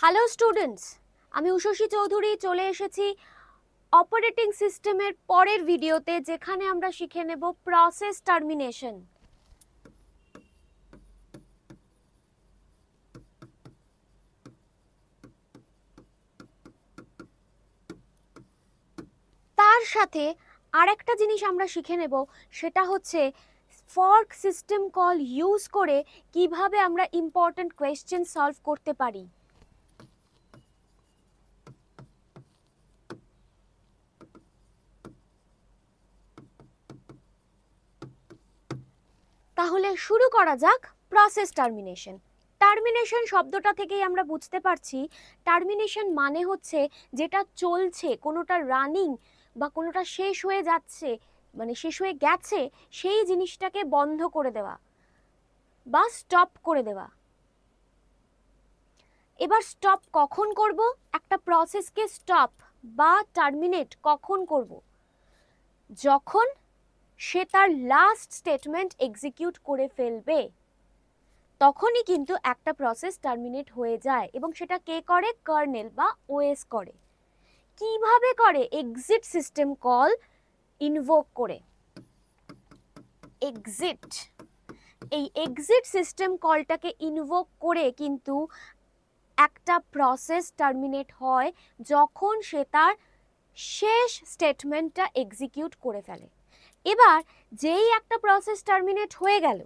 Hello students, আমি উষসী চৌধুরী চলে এসেছি অপারেটিং সিস্টেমের পরের ভিডিওতে, যেখানে আমরা শিখে নেব প্রসেস টার্মিনেশন। তার সাথে আরেকটা জিনিস আমরা শিখে নেব, সেটা হচ্ছে ফর্ক সিস্টেম কল ইউজ করে কিভাবে আমরা ইম্পর্ট্যান্ট কোয়েশ্চেন সলভ করতে পারি। তাহলে শুরু করা যাক প্রসেস টার্মিনেশন। টার্মিনেশন শব্দটা থেকেই আমরা বুঝতে পারছি টার্মিনেশন মানে হচ্ছে যেটা চলছে, কোনোটা রানিং বা কোনোটা শেষ হয়ে যাচ্ছে, মানে শেষ হয়ে গেছে, সেই জিনিসটাকে বন্ধ করে দেওয়া বা স্টপ করে দেওয়া। এবার স্টপ কখন করব? একটা প্রসেসকে স্টপ বা টার্মিনেট কখন করব? যখন সে তার লাস্ট স্টেটমেন্ট এক্সিকিউট করে ফেলবে, তখনই কিন্তু একটা প্রসেস টার্মিনেট হয়ে যায়। এবং সেটা কে করে? কার্নেল বা ওএস করে। কিভাবে করে? এক্সিট সিস্টেম কল ইনভোক করে। এক্সিট, এই এক্সিট সিস্টেম কলটাকে ইনভোক করে কিন্তু একটা প্রসেস টার্মিনেট হয় যখন সে তার শেষ স্টেটমেন্টটা এক্সিকিউট করে ফেলে। এবার যেই একটা প্রসেস টার্মিনেট হয়ে গেল,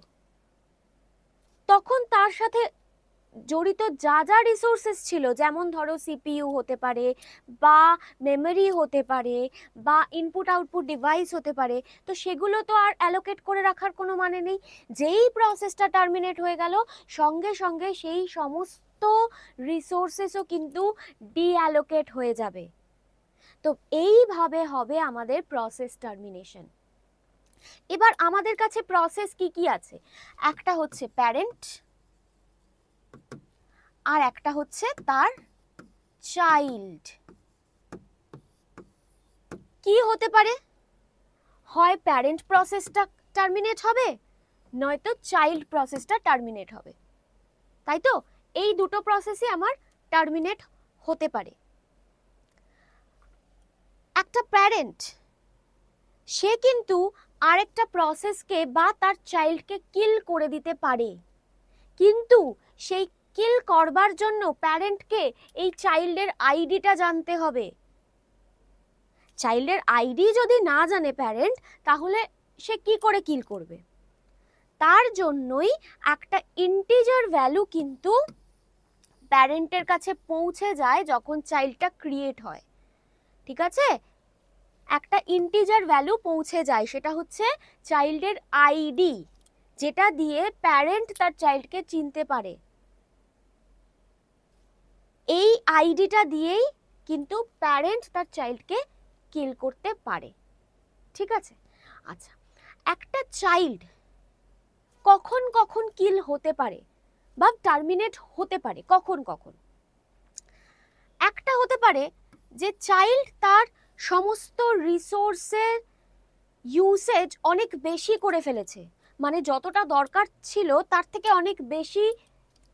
তখন তার সাথে জড়িত যা যা রিসোর্সেস ছিল, যেমন ধরো সিপিইউ হতে পারে বা মেমোরি হতে পারে বা ইনপুট আউটপুট ডিভাইস হতে পারে, তো সেগুলো তো আর অ্যালোকেট করে রাখার কোনো মানে নেই। যেই প্রসেসটা টার্মিনেট হয়ে গেল, সঙ্গে সঙ্গে সেই সমস্ত রিসোর্সেসও কিন্তু ডিঅ্যালোকেট হয়ে যাবে। তো এইভাবে হবে আমাদের প্রসেস টার্মিনেশন। এবার আমাদের কাছে প্রসেস কি কি আছে? একটা হচ্ছে প্যারেন্ট, আর একটা হচ্ছে তার চাইল্ড। কি হতে পারে? হয় প্যারেন্ট প্রসেসটা টার্মিনেট হবে, নয়তো চাইল্ড প্রসেসটা টার্মিনেট হবে, তাই তো? এই দুটো প্রসেসই আমার টার্মিনেট হতে পারে। একটা প্যারেন্ট, সে কিন্তু আরেকটা প্রসেসকে বা তার চাইল্ডকে কিল করে দিতে পারে, কিন্তু সেই কিল করবার জন্য প্যারেন্টকে এই চাইল্ডের আইডিটা জানতে হবে। চাইল্ডের আইডি যদি না জানে প্যারেন্ট, তাহলে সে কি করে কিল করবে? তার জন্যই একটা ইন্টিজার ভ্যালু কিন্তু প্যারেন্টের কাছে পৌঁছে যায় যখন চাইল্ডটা ক্রিয়েট হয়। ঠিক আছে? একটা ইন্টিজার ভ্যালু পৌঁছে যায়, সেটা হচ্ছে চাইল্ডের আইডি, যেটা দিয়ে প্যারেন্ট তার চাইল্ডকে চিনতে পারে। এই আইডিটা দিয়েই কিন্তু প্যারেন্ট তার চাইল্ডকে কিল করতে পারে। ঠিক আছে? আচ্ছা, একটা চাইল্ড কখন কখন কিল হতে পারে বা টার্মিনেট হতে পারে? কখন কখন? একটা হতে পারে যে চাইল্ড তার সমস্ত রিসোর্সের ইউসেজ অনেক বেশি করে ফেলেছে, মানে যতটা দরকার ছিল তার থেকে অনেক বেশি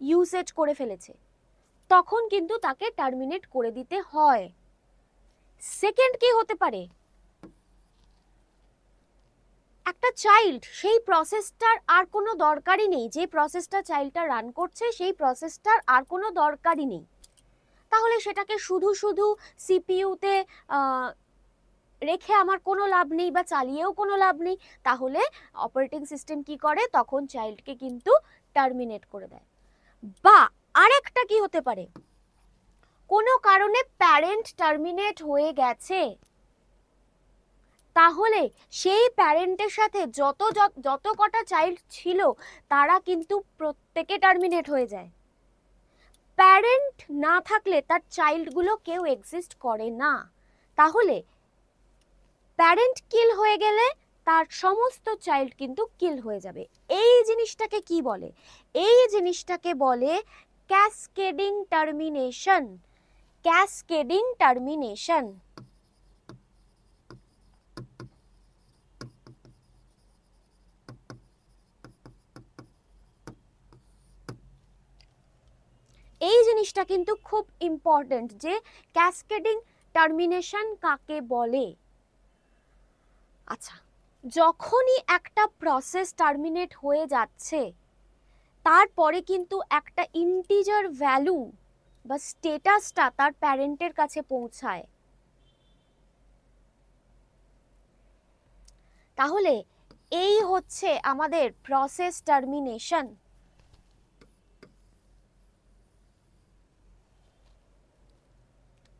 ইউসেজ করে ফেলেছে, তখন কিন্তু তাকে টার্মিনেট করে দিতে হয়। সেকেন্ড কি হতে পারে? একটা চাইল্ড, সেই প্রসেসটার আর কোনো দরকারই নেই, যে প্রসেসটা চাইল্ডটা রান করছে সেই প্রসেসটার আর কোনো দরকারই নেই, তাহলে সেটাকে শুধু শুধু সিপিইউতে রেখে আমার কোনো লাভ নেই বা চালিয়েও কোনো লাভ নেই। তাহলে অপারেটিং সিস্টেম কি করে? তখন চাইল্ডকে কিন্তু টার্মিনেট করে দেয়। বা আরেকটা কি হতে পারে? কোনো কারণে প্যারেন্ট টার্মিনেট হয়ে গেছে, তাহলে সেই প্যারেন্টের সাথে যত কটা চাইল্ড ছিল তারা কিন্তু প্রত্যেকে টার্মিনেট হয়ে যায়। প্যারেন্ট না থাকলে তার চাইল্ডগুলো কেউ এক্সিস্ট করে না। তাহলে প্যারেন্ট কিল হয়ে গেলে তার সমস্ত চাইল্ড কিন্তু কিল হয়ে যাবে। এই জিনিসটাকে কি বলে? এই জিনিসটাকে বলে ক্যাসকেডিং টার্মিনেশন। Cascading termination. এই জিনিসটা কিন্তু খুব ইম্পর্টেন্ট যে ক্যাসকেডিং টার্মিনেশন কাকে বলে। আচ্ছা, যখনই একটা প্রসেস টার্মিনেট হয়ে যাচ্ছে তারপরে কিন্তু একটা ইন্টিজার ভ্যালু বা স্ট্যাটাসটা তার প্যারেন্টের কাছে পৌঁছায়। তাহলে এই হচ্ছে আমাদের প্রসেস টার্মিনেশন।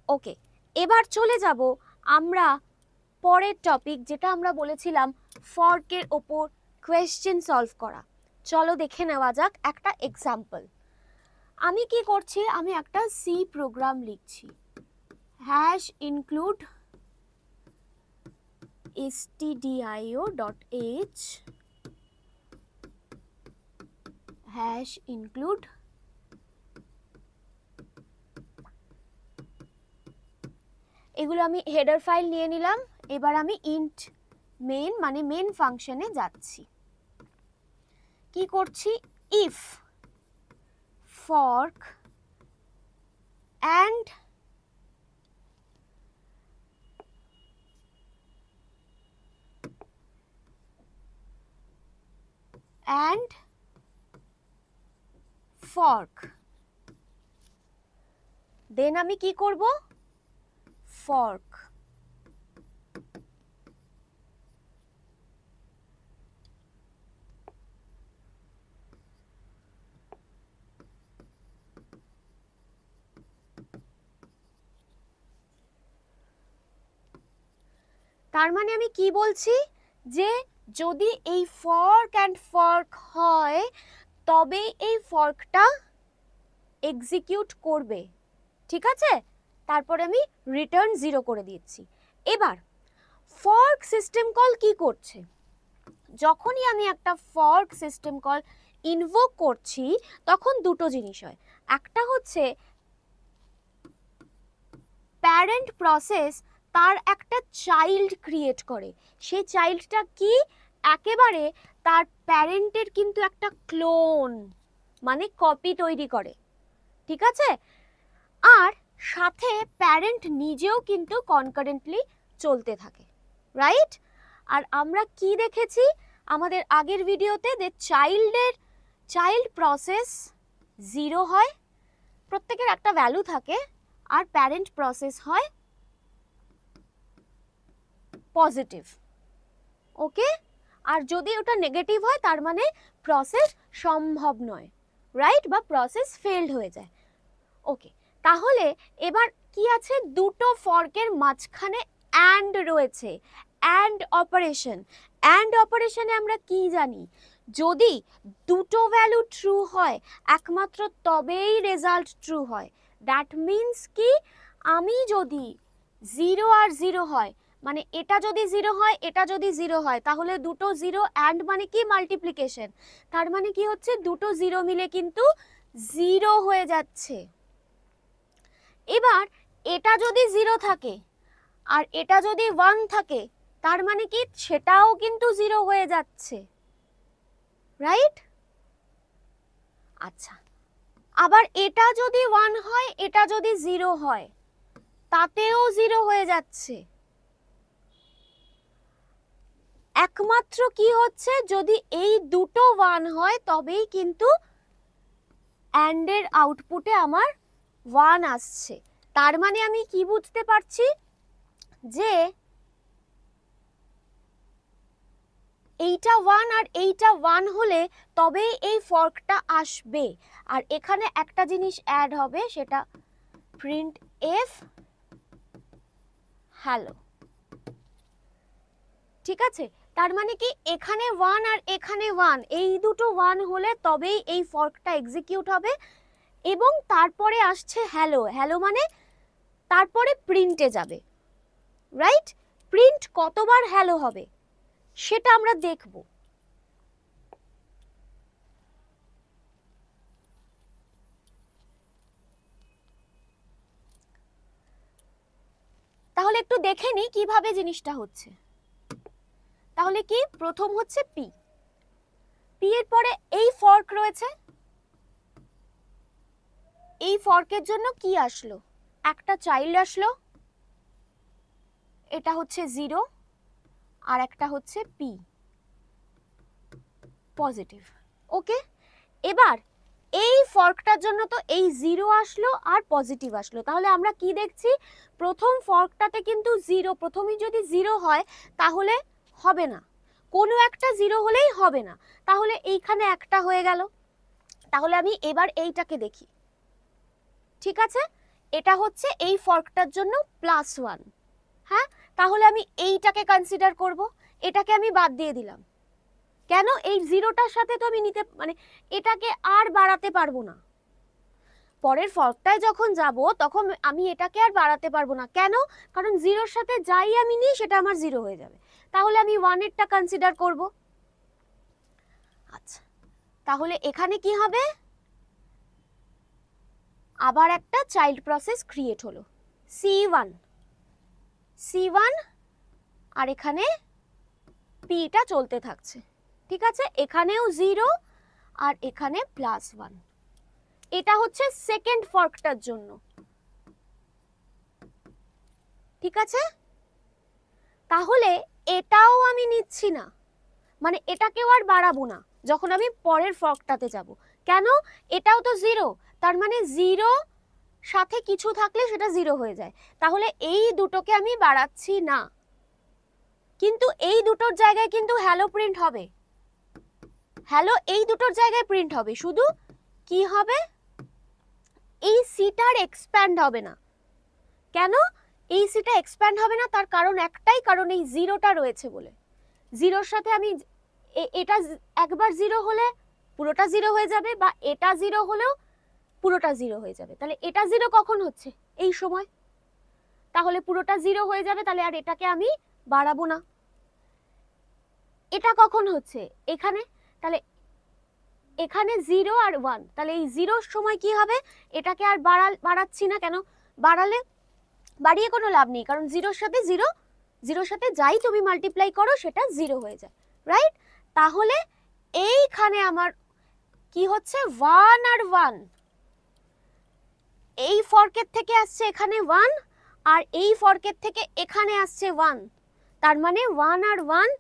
ওকে, এবার চলে যাব আমরা পরের টপিক, যেটা আমরা বলেছিলাম ফর্কের ওপর কোয়েশ্চেন সলভ করা। চলো দেখে নেওয়া যাক একটা এক্সাম্পল। আমি কি করছি, আমি একটা সি প্রোগ্রাম লিখছি, hash include stdio.h hash include এগুলো আমি হেডার ফাইল নিয়ে নিলাম। এবার আমি ইন্ট মেন মানে মেন ফাংশনে যাচ্ছি। কি করছি, ইফ ফর্ক অ্যান্ড ফর্ক, দেন আমি কি করব, ফর্ক। তার মানে আমি কি বলছি, যে যদি এই ফর্ক অ্যান্ড ফর্ক হয় তবে এই ফর্কটা এক্সিকিউট করবে, ঠিক আছে। তারপরে আমি রিটার্ন 0 করে দিচ্ছি। এবার ফর্ক সিস্টেম কল কি করছে, যখনই আমি একটা ফর্ক সিস্টেম কল ইনভোক করছি তখন দুটো জিনিস হয়। একটা হচ্ছে প্যারেন্ট প্রসেস তার একটা চাইল্ড ক্রিয়েট করে, সেই চাইল্ডটা কি, একেবারে তার প্যারেন্টের কিন্তু একটা ক্লোন মানে কপি তৈরি করে, ঠিক আছে। আর সাথে প্যারেন্ট নিজেও কিন্তু কনকারেন্টলি চলতে থাকে, রাইট। আর আমরা কি দেখেছি আমাদের আগের ভিডিওতে, যে চাইল্ড প্রসেস 0 হয়, প্রত্যেকের একটা ভ্যালু থাকে, আর প্যারেন্ট প্রসেস হয় পজিটিভ, ওকে। আর যদি ওটা নেগেটিভ হয় তার মানে প্রসেস সম্ভব নয়, রাইট, বা প্রসেস ফেলড হয়ে যায়, ওকে। তাহলে এবার কি আছে, দুটো ফর্কের মাঝখানে অ্যান্ড রয়েছে, অ্যান্ড অপারেশনে আমরা কি জানি, যদি দুটো ভ্যালু ট্রু হয় একমাত্র তবেই রেজাল্ট ট্রু হয়। দ্যাট মিন্স কি, আমি যদি 0 আর 0 হয়, মানে এটা যদি 0 হয় এটা যদি 0 হয়, তাহলে দুটো 0, অ্যান্ড মানে কি মাল্টিপ্লিকেশন, তার মানে কি হচ্ছে দুটো 0 মিলে কিন্তু 0 হয়ে যাচ্ছে। এবার এটা যদি 0 থাকে আর এটা যদি 1 থাকে, তার মানে কি সেটাও কিন্তু 0 হয়ে যাচ্ছে, রাইট। আচ্ছা, আবার এটা যদি 1 হয় এটা যদি 0 হয় তাতেও 0 হয়ে যাচ্ছে। একমাত্র কি হচ্ছে, যদি এই দুটো 1 হয় তবেই কিন্তু অ্যান্ড এর আউটপুটে আমার 1 আসছে। তার মানে আমি কি বুঝতে পারছি, যে এইটা 1 আর এইটা 1 হলে তবেই এই ফর্কটা আসবে। আর এখানে একটা জিনিস অ্যাড হবে, সেটা প্রিন্ট এফ হ্যালো, ঠিক আছে। তার মানে কি এখানে 1 আর এখানে 1, এই দুটো 1 হলে তবেই এই ফর্কটা এক্সিকিউট হবে, এবং তারপরে আসছে হ্যালো, হ্যালো মানে তারপরে প্রিন্টে যাবে, রাইট। প্রিন্ট কতবার হ্যালো হবে সেটা আমরা দেখব। তাহলে একটু দেখে নি কিভাবে জিনিসটা হচ্ছে। তাহলে কি, প্রথম হচ্ছে পি, পি এর পরে এই ফর্ক রয়েছে, এই ফর্কের জন্য কি আসলো, একটা চাইল্ড আসলো, এটা হচ্ছে 0 আর একটা হচ্ছে পি পজিটিভ। ওকে, এবার এই ফর্কটার জন্য তো এই 0 আসলো আর পজিটিভ আসলো, তাহলে আমরা কি দেখছি, প্রথম ফর্কটাতে কিন্তু 0, প্রথমেই যদি 0 হয় তাহলে হবে না, কোনো একটা 0 হলেই হবে না, তাহলে এইখানে একটা হয়ে গেল। তাহলে আমি এবার এইটাকে দেখি, ঠিক আছে, এটা হচ্ছে এই ফর্কটার জন্য +1, হ্যাঁ, তাহলে আমি এইটাকে কনসিডার করব, এটাকে আমি বাদ দিয়ে দিলাম, কেন, এই 0টার সাথে তো আমি নিতে মানে এটাকে আর বাড়াতে পারবো না, পরের ফর্কটায় যখন যাব তখন আমি এটাকে আর বাড়াতে পারবো না, কেন, কারণ 0এর সাথে যাই আমি নিই সেটা আমার 0 হয়ে যাবে, তাহলে আমি 1এরটা কনসিডার করব। আচ্ছা, তাহলে এখানে কি হবে, আবার একটা চাইল্ড প্রসেস ক্রিয়েট হলো C1 আর এখানে পিটা চলতে থাকছে, ঠিক আছে, এখানেও 0 আর এখানে +1, এটা হচ্ছে সেকেন্ড ফর্কটার জন্য, ঠিক আছে, তাহলে এটাও আমি নিচ্ছি না, মানে এটাকেও আর বাড়াবো না যখন আমি পরের ফর্কটাতে যাব, কেন, এটাও তো 0, তার মানে 0 সাথে কিছু থাকলে সেটা 0 হয়ে যায়, তাহলে এই দুটোকে আমি বাড়াচ্ছি না, কিন্তু এই দুটোর জায়গায় কিন্তু হ্যালো প্রিন্ট হবে, হ্যালো এই দুটোর জায়গায় প্রিন্ট হবে, শুধু কি হবে, এই সিটার এক্সপ্যান্ড হবে না, কেন, এই সিটা এক্সপ্যান্ড হবে না, তার কারণ একটাই, কারণ এই 0টা রয়েছে বলে, 0এর সাথে আমি এটা একবার 0 হলে পুরোটা 0 হয়ে যাবে, বা এটা 0 হলেও পুরোটা 0 হয়ে যাবে, তাহলে এটা 0 কখন হচ্ছে, এই সময়, তাহলে পুরোটা 0 হয়ে যাবে, তাহলে আর এটাকে আমি বাড়াবো না, এটা কখন হচ্ছে এখানে, তাহলে এখানে 0 আর 1, তাহলে এই 0 সময় কি হবে, এটাকে আর বাড়াচ্ছি না, কেন, বাড়িয়ে কোনো লাভ নেই, কারণ 0এর সাথে 0 সাথে যাই তুমি মাল্টিপ্লাই করো সেটা 0 হয়ে যায়, রাইট, তাহলে এইখানে আমার কি হচ্ছে, 1 আর 1, এই ফর্কের থেকে আসছে এখানে 1 আর এই ফর্কের থেকে এখানে আসছে 1, তার মানে 1 আর 1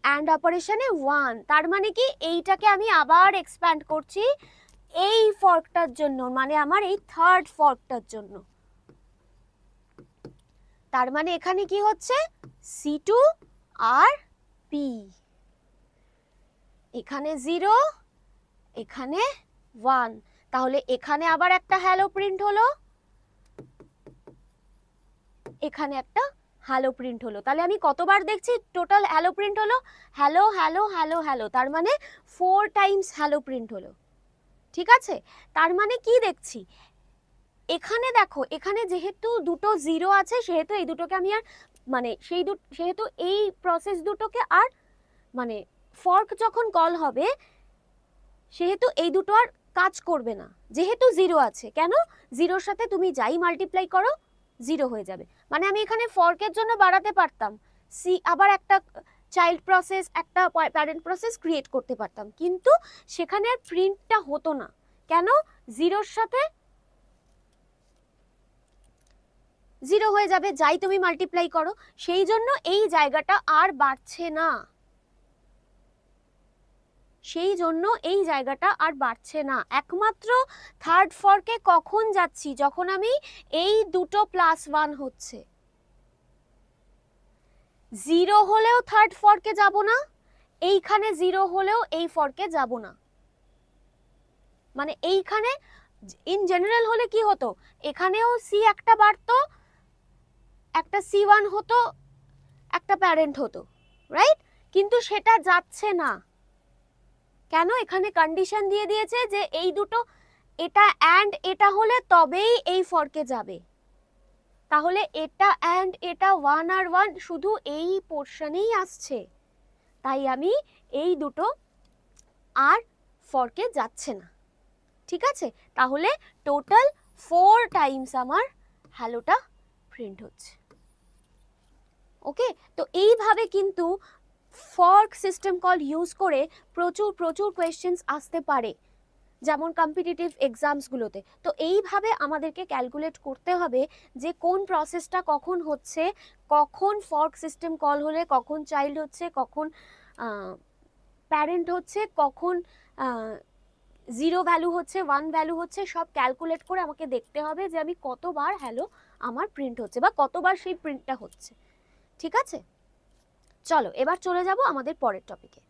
অ্যান্ড অপারেশনে 1, তার মানে কি এইটাকে আমি আবার এক্সপ্যান্ড করছি এই ফর্কটার জন্য, মানে আমার এই থার্ড ফর্কটার জন্য, তার মানে এখানে কি হচ্ছে, C2 আর P, এখানে 0 এখানে 1, তাহলে এখানে আবার একটা হ্যালো প্রিন্ট হলো, এখানে একটা হ্যালো প্রিন্ট হলো, তাহলে আমি কতবার দেখছি টোটাল হ্যালো প্রিন্ট হলো, হ্যালো হ্যালো হ্যালো হ্যালো, তার মানে 4 টাইমস হ্যালো প্রিন্ট হলো, ঠিক আছে, তার মানে কি দেখছি, এখানে দেখো, এখানে যেহেতু দুটো 0 আছে সেহেতু এই দুটোকে আমি আর মানে সেহেতু এই প্রসেস দুটোকে আর মানে ফর্ক যখন কল হবে সেহেতু এই দুটো আর কাজ করবে না, যেহেতু 0 আছে, কেন, 0এর সাথে তুমি যাই মাল্টিপ্লাই করো 0 হয়ে যাবে, মানে আমি এখানে ফর্কের জন্য বাড়াতে পারতাম, আবার একটা চাইল্ড প্রসেস একটা প্যারেন্ট প্রসেস ক্রিয়েট করতে পারতাম, কিন্তু সেখানে আর প্রিন্টটা হতো না, কেন, 0এর সাথে 0 হয়ে যাবে যাই তুমি মাল্টিপ্লাই করো, সেই জন্য এই জায়গাটা আর বাড়ছে না, সেই জন্য এই জায়গাটা আর বাড়ছে না, একমাত্র থার্ড ফর্কে কখন যাচ্ছি, যখন আমি এই দুটো +1 হচ্ছে, 0 হলেও থার্ড ফর্কে যাব না, এইখানে 0 হলেও এই ফর্কে যাব না, মানে এইখানে ইন জেনারেল হলে কি হতো, এখানেও সি একটা বাড়তো, একটা C1 হতো, একটা প্যারেন্ট হতো, রাইট, কিন্তু সেটা যাচ্ছে না, কেন, এখানে কন্ডিশন দিয়ে দিয়েছে যে এই দুটো, এটা অ্যান্ড এটা হলে তবেই এই ফর্কে যাবে, তাহলে এটা অ্যান্ড এটা 1 আর 1 শুধু এই পোর্শনেই আসছে, তাই আমি এই দুটো আর ফর্কে যাচ্ছে না, ঠিক আছে, তাহলে টোটাল 4 টাইমস আমার হ্যালোটা প্রিন্ট হচ্ছে, ওকে, তো এইভাবে কিন্তু ফর্ক সিস্টেম কল ইউজ করে প্রচুর কোয়েশ্চেন্স আসতে পারে, যেমন কম্পিটিটিভ এক্সামসগুলোতে। তো এইভাবে আমাদেরকে ক্যালকুলেট করতে হবে যে কোন প্রসেসটা কখন হচ্ছে, কখন ফর্ক সিস্টেম কল হলে কখন চাইল্ড হচ্ছে, কখন প্যারেন্ট হচ্ছে, কখন 0 ভ্যালু হচ্ছে, 1 ভ্যালু হচ্ছে, সব ক্যালকুলেট করে আমাকে দেখতে হবে যে আমি কতবার হ্যালো আমার প্রিন্ট হচ্ছে বা কতবার সেই প্রিন্টটা হচ্ছে। ঠিক আছে, চলো এবার চলে যাব আমাদের পরের টপিকে।